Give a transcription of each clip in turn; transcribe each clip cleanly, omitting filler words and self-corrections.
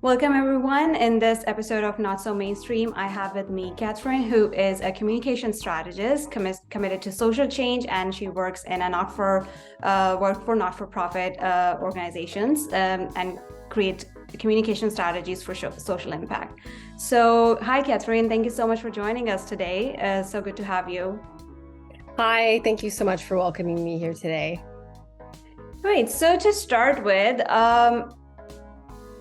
Welcome, everyone. In this episode of Not So Mainstream, I have with me Kathryn, who is a communication strategist committed to social change, and she works in a not-for-profit organizations and create communication strategies for social impact. So, hi, Kathryn. Thank you so much for joining us today. So good to have you. Hi, thank you so much for welcoming me here today. Right. So to start with,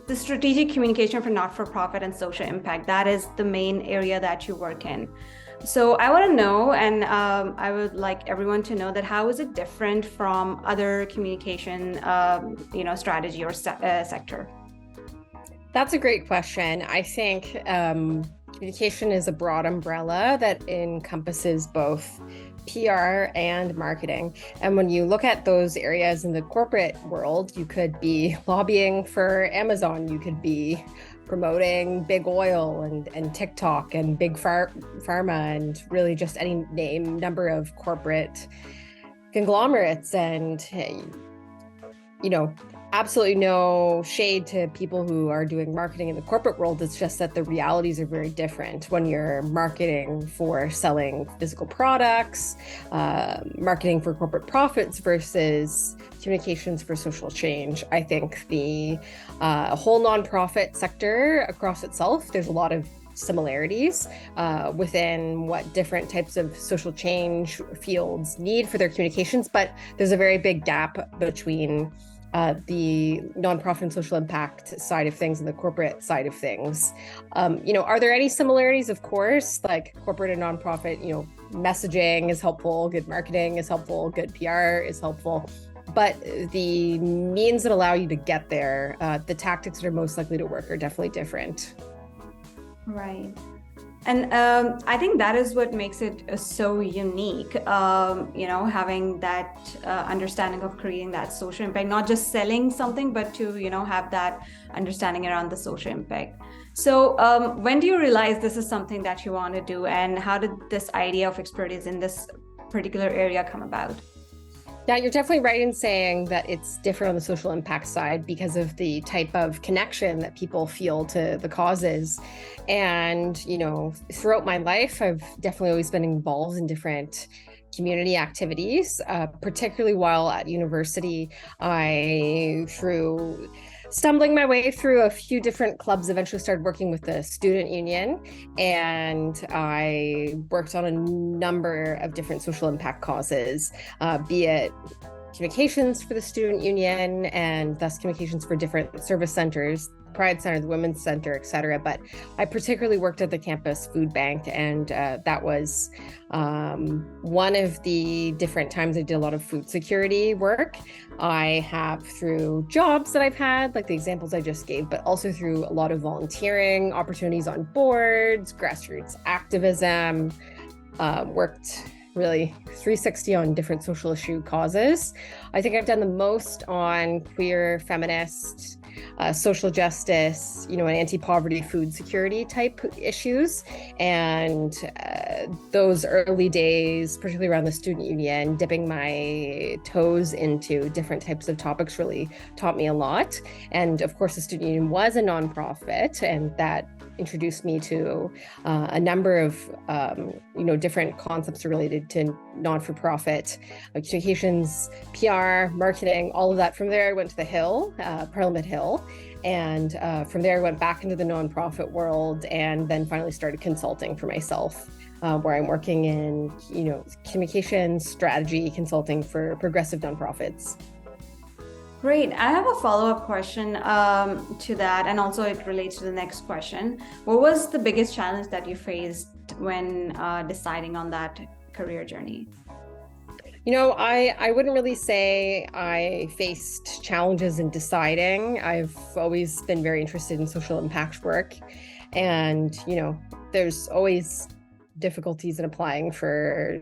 the strategic communication for not-for-profit and social impact, that is the main area that you work in. So I want to know, and I would like everyone to know that how is it different from other communication, strategy or sector? That's a great question. I think communication is a broad umbrella that encompasses both PR and marketing. And when you look at those areas in the corporate world, you could be lobbying for Amazon, you could be promoting big oil and TikTok and big pharma and really just any number of corporate conglomerates. And absolutely no shade to people who are doing marketing in the corporate world. It's just that the realities are very different when you're marketing for selling physical products, marketing for corporate profits versus communications for social change. I think the whole nonprofit sector across itself, there's a lot of similarities within what different types of social change fields need for their communications, but there's a very big gap between the nonprofit and social impact side of things and the corporate side of things. Are there any similarities? Of course, like corporate and nonprofit, messaging is helpful, good marketing is helpful, good PR is helpful. But the means that allow you to get there, the tactics that are most likely to work are definitely different. Right. And I think that is what makes it so unique, having that understanding of creating that social impact, not just selling something, but to, have that understanding around the social impact. So when do you realize this is something that you want to do, and how did this idea of expertise in this particular area come about? Yeah, you're definitely right in saying that it's different on the social impact side because of the type of connection that people feel to the causes. And, throughout my life, I've definitely always been involved in different community activities, particularly while at university. Through stumbling my way through a few different clubs, eventually started working with the student union, and I worked on a number of different social impact causes, be it communications for the student union and thus communications for different service centers, Pride Center, the Women's Center, et cetera. But I particularly worked at the campus food bank, and that was one of the different times I did a lot of food security work. I have through jobs that I've had, like the examples I just gave, but also through a lot of volunteering opportunities on boards, grassroots activism, worked really 360 on different social issue causes. I think I've done the most on queer, feminist, social justice, and anti-poverty, food security type issues. And those early days, particularly around the student union, dipping my toes into different types of topics really taught me a lot. And of course, the student union was a nonprofit, and that introduced me to a number of different concepts related to non-for-profit communications, PR, marketing, all of that. From there, I went to the Hill, Parliament Hill, and from there I went back into the nonprofit world, and then finally started consulting for myself, where I'm working in communications strategy consulting for progressive nonprofits. Great. I have a follow-up question to that, and also it relates to the next question. What was the biggest challenge that you faced when deciding on that career journey? I wouldn't really say I faced challenges in deciding. I've always been very interested in social impact work, and there's always difficulties in applying for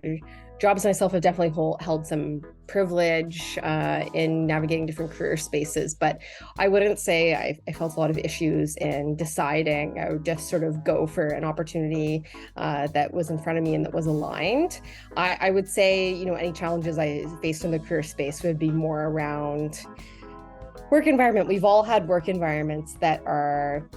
jobs. Myself have definitely held some privilege in navigating different career spaces, but I wouldn't say I felt a lot of issues in deciding. I would just sort of go for an opportunity that was in front of me and that was aligned. I would say, any challenges I faced in the career space would be more around Work environment. We've all had work environments that are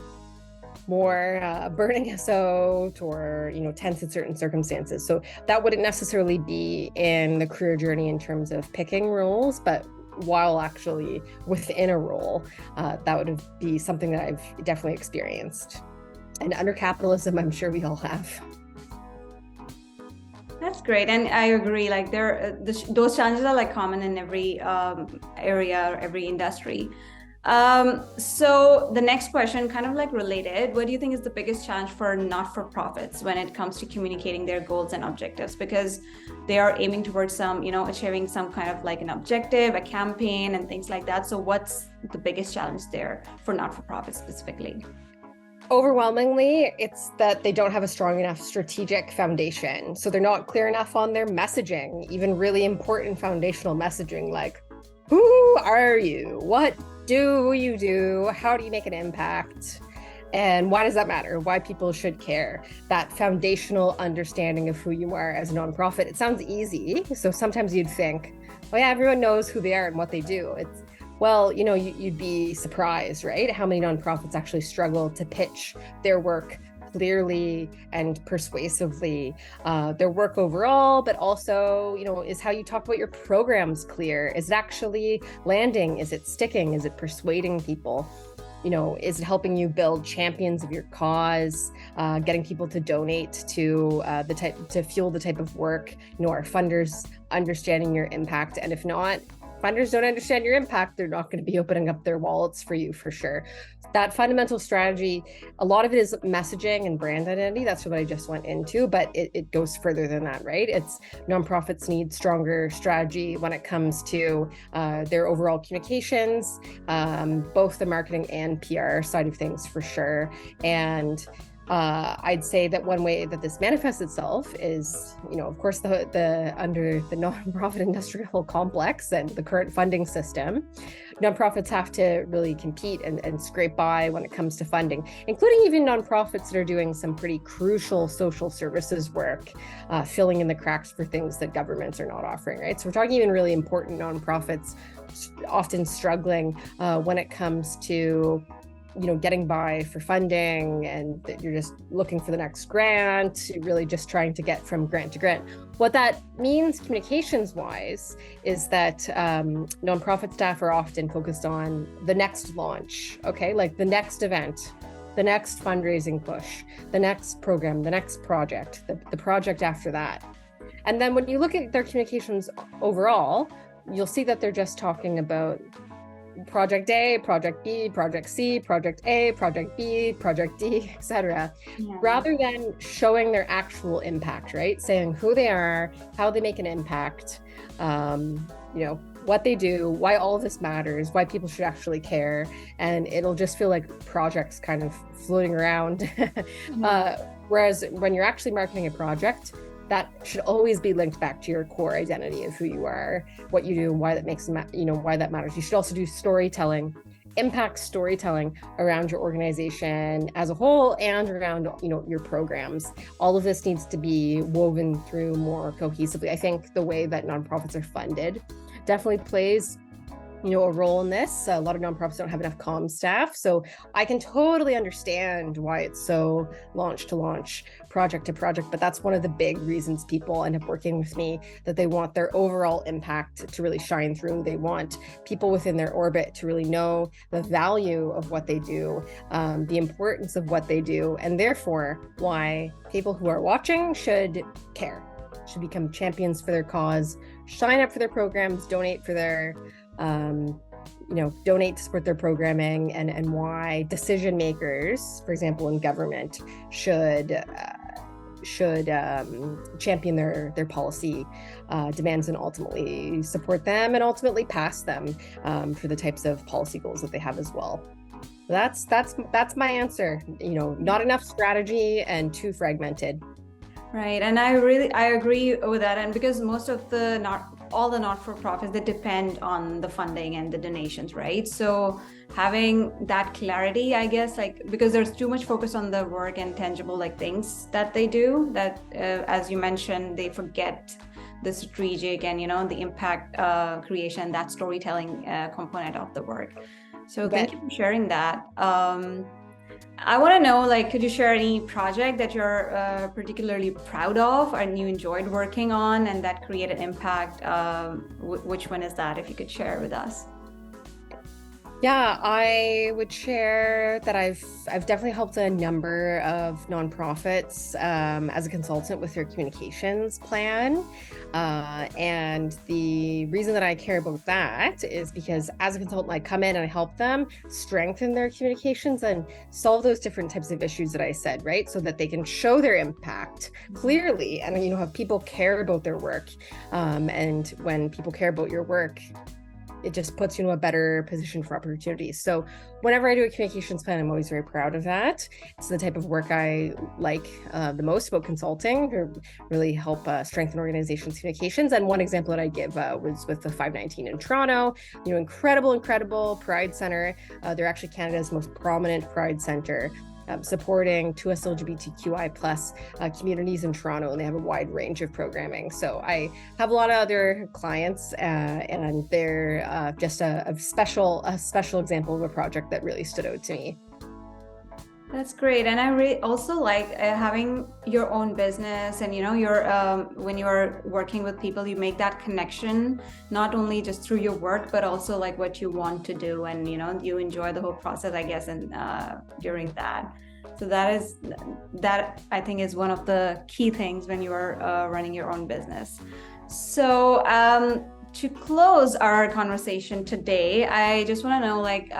more burning us out or, tense in certain circumstances. So that wouldn't necessarily be in the career journey in terms of picking roles, but while actually within a role, that would be something that I've definitely experienced. And under capitalism, I'm sure we all have. That's great, and I agree. Like those challenges are like common in every area, every industry. So the next question, kind of like related, what do you think is the biggest challenge for not-for-profits when it comes to communicating their goals and objectives? Because they are aiming towards some, achieving some kind of like an objective, a campaign, and things like that. So what's the biggest challenge there for not-for-profits specifically? Overwhelmingly, it's that they don't have a strong enough strategic foundation. So they're not clear enough on their messaging, even really important foundational messaging like, who are you? What do you do? How do you make an impact? And why does that matter? Why people should care? That foundational understanding of who you are as a nonprofit. It sounds easy. So sometimes you'd think, oh yeah, everyone knows who they are and what they do. Well, you'd be surprised, right? How many nonprofits actually struggle to pitch their work clearly and persuasively, their work overall, but also, is how you talk about your programs clear? Is it actually landing? Is it sticking? Is it persuading people? Is it helping you build champions of your cause, getting people to donate to to fuel the type of work? Are funders understanding your impact? And if not, funders don't understand your impact, they're not going to be opening up their wallets for you for sure. That fundamental strategy, a lot of it is messaging and brand identity. That's what I just went into, but it goes further than that, right? It's nonprofits need stronger strategy when it comes to their overall communications, both the marketing and PR side of things for sure. And I'd say that one way that this manifests itself is, of course, the under the nonprofit industrial complex and the current funding system, nonprofits have to really compete and scrape by when it comes to funding, including even nonprofits that are doing some pretty crucial social services work, filling in the cracks for things that governments are not offering, right? So we're talking even really important nonprofits often struggling when it comes to getting by for funding, and that you're just looking for the next grant, really just trying to get from grant to grant. What that means communications wise is that nonprofit staff are often focused on the next launch, okay? Like the next event, the next fundraising push, the next program, the next project, the project after that. And then when you look at their communications overall, you'll see that they're just talking about project A, project B, project C, project A, project B, project D, etc., rather than showing their actual impact, right? Saying who they are, how they make an impact, what they do, why all of this matters, why people should actually care. And it'll just feel like projects kind of floating around. Whereas when you're actually marketing a project, that should always be linked back to your core identity of who you are, what you do, and why that makes why that matters. You should also do storytelling, impact storytelling around your organization as a whole and around your programs. All of this needs to be woven through more cohesively. I think the way that nonprofits are funded definitely plays a role in this. A lot of nonprofits don't have enough comm staff. So I can totally understand why it's so launch to launch, project to project, but that's one of the big reasons people end up working with me, that they want their overall impact to really shine through. They want people within their orbit to really know the value of what they do, the importance of what they do, and therefore why people who are watching should care, should become champions for their cause, sign up for their programs, donate for their donate to support their programming, and why decision makers, for example, in government, should champion their policy demands and ultimately support them and ultimately pass them for the types of policy goals that they have as well. That's my answer. Not enough strategy and too fragmented. Right, and I agree with that. And because most of all the not-for-profits, they depend on the funding and the donations, right? So having that clarity, I guess, because there's too much focus on the work and tangible things that they do, that as you mentioned, they forget the strategic and, the impact creation, that storytelling component of the work. So thank you for sharing that. I want to know, like, could you share any project that you're particularly proud of and you enjoyed working on and that created impact? Which one is that, if you could share with us? Yeah, I would share that I've definitely helped a number of nonprofits as a consultant with their communications plan. And the reason that I care about that is because as a consultant, I come in and I help them strengthen their communications and solve those different types of issues that I said, right? So that they can show their impact clearly and, have people care about their work. And when people care about your work, it just puts you in a better position for opportunities. So whenever I do a communications plan, I'm always very proud of that. It's the type of work I like the most about consulting, to really help strengthen organizations' communications. And one example that I give was with the 519 in Toronto, incredible Pride Center. They're actually Canada's most prominent Pride Center. Supporting 2S LGBTQI plus communities in Toronto, and they have a wide range of programming. So I have a lot of other clients, and they're just a special example of a project that really stood out to me. That's great. And I also like having your own business, and when you're working with people, you make that connection not only just through your work but also like what you want to do, and you enjoy the whole process, I guess, and during that. So that I think is one of the key things when you are running your own business. So to close our conversation today, I just want to know, like,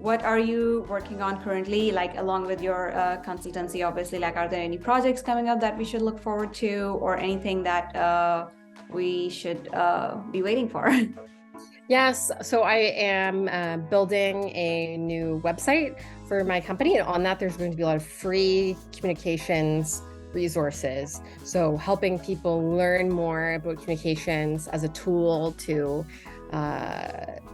what are you working on currently, like along with your consultancy, obviously? Like, are there any projects coming up that we should look forward to, or anything that we should be waiting for? Yes, so I am building a new website for my company, and on that there's going to be a lot of free communications resources. So helping people learn more about communications as a tool to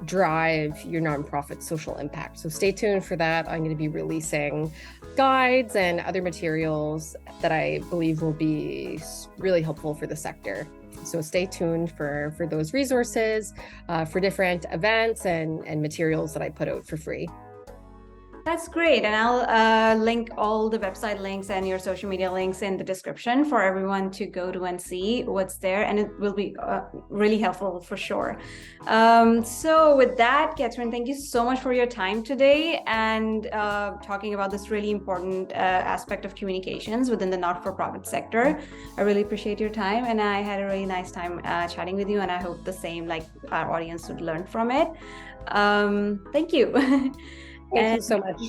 drive your nonprofit social impact. So stay tuned for that. I'm going to be releasing guides and other materials that I believe will be really helpful for the sector. So stay tuned for those resources, for different events and materials that I put out for free. That's great. And I'll link all the website links and your social media links in the description for everyone to go to and see what's there. And it will be really helpful for sure. So with that, Kathryn, thank you so much for your time today and talking about this really important aspect of communications within the not-for-profit sector. I really appreciate your time, and I had a really nice time chatting with you, and I hope the same, like our audience would learn from it. Thank you. Thank you so much.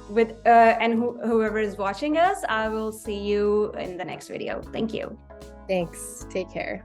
Whoever is watching us, I will see you in the next video. Thank you. Thanks. Take care.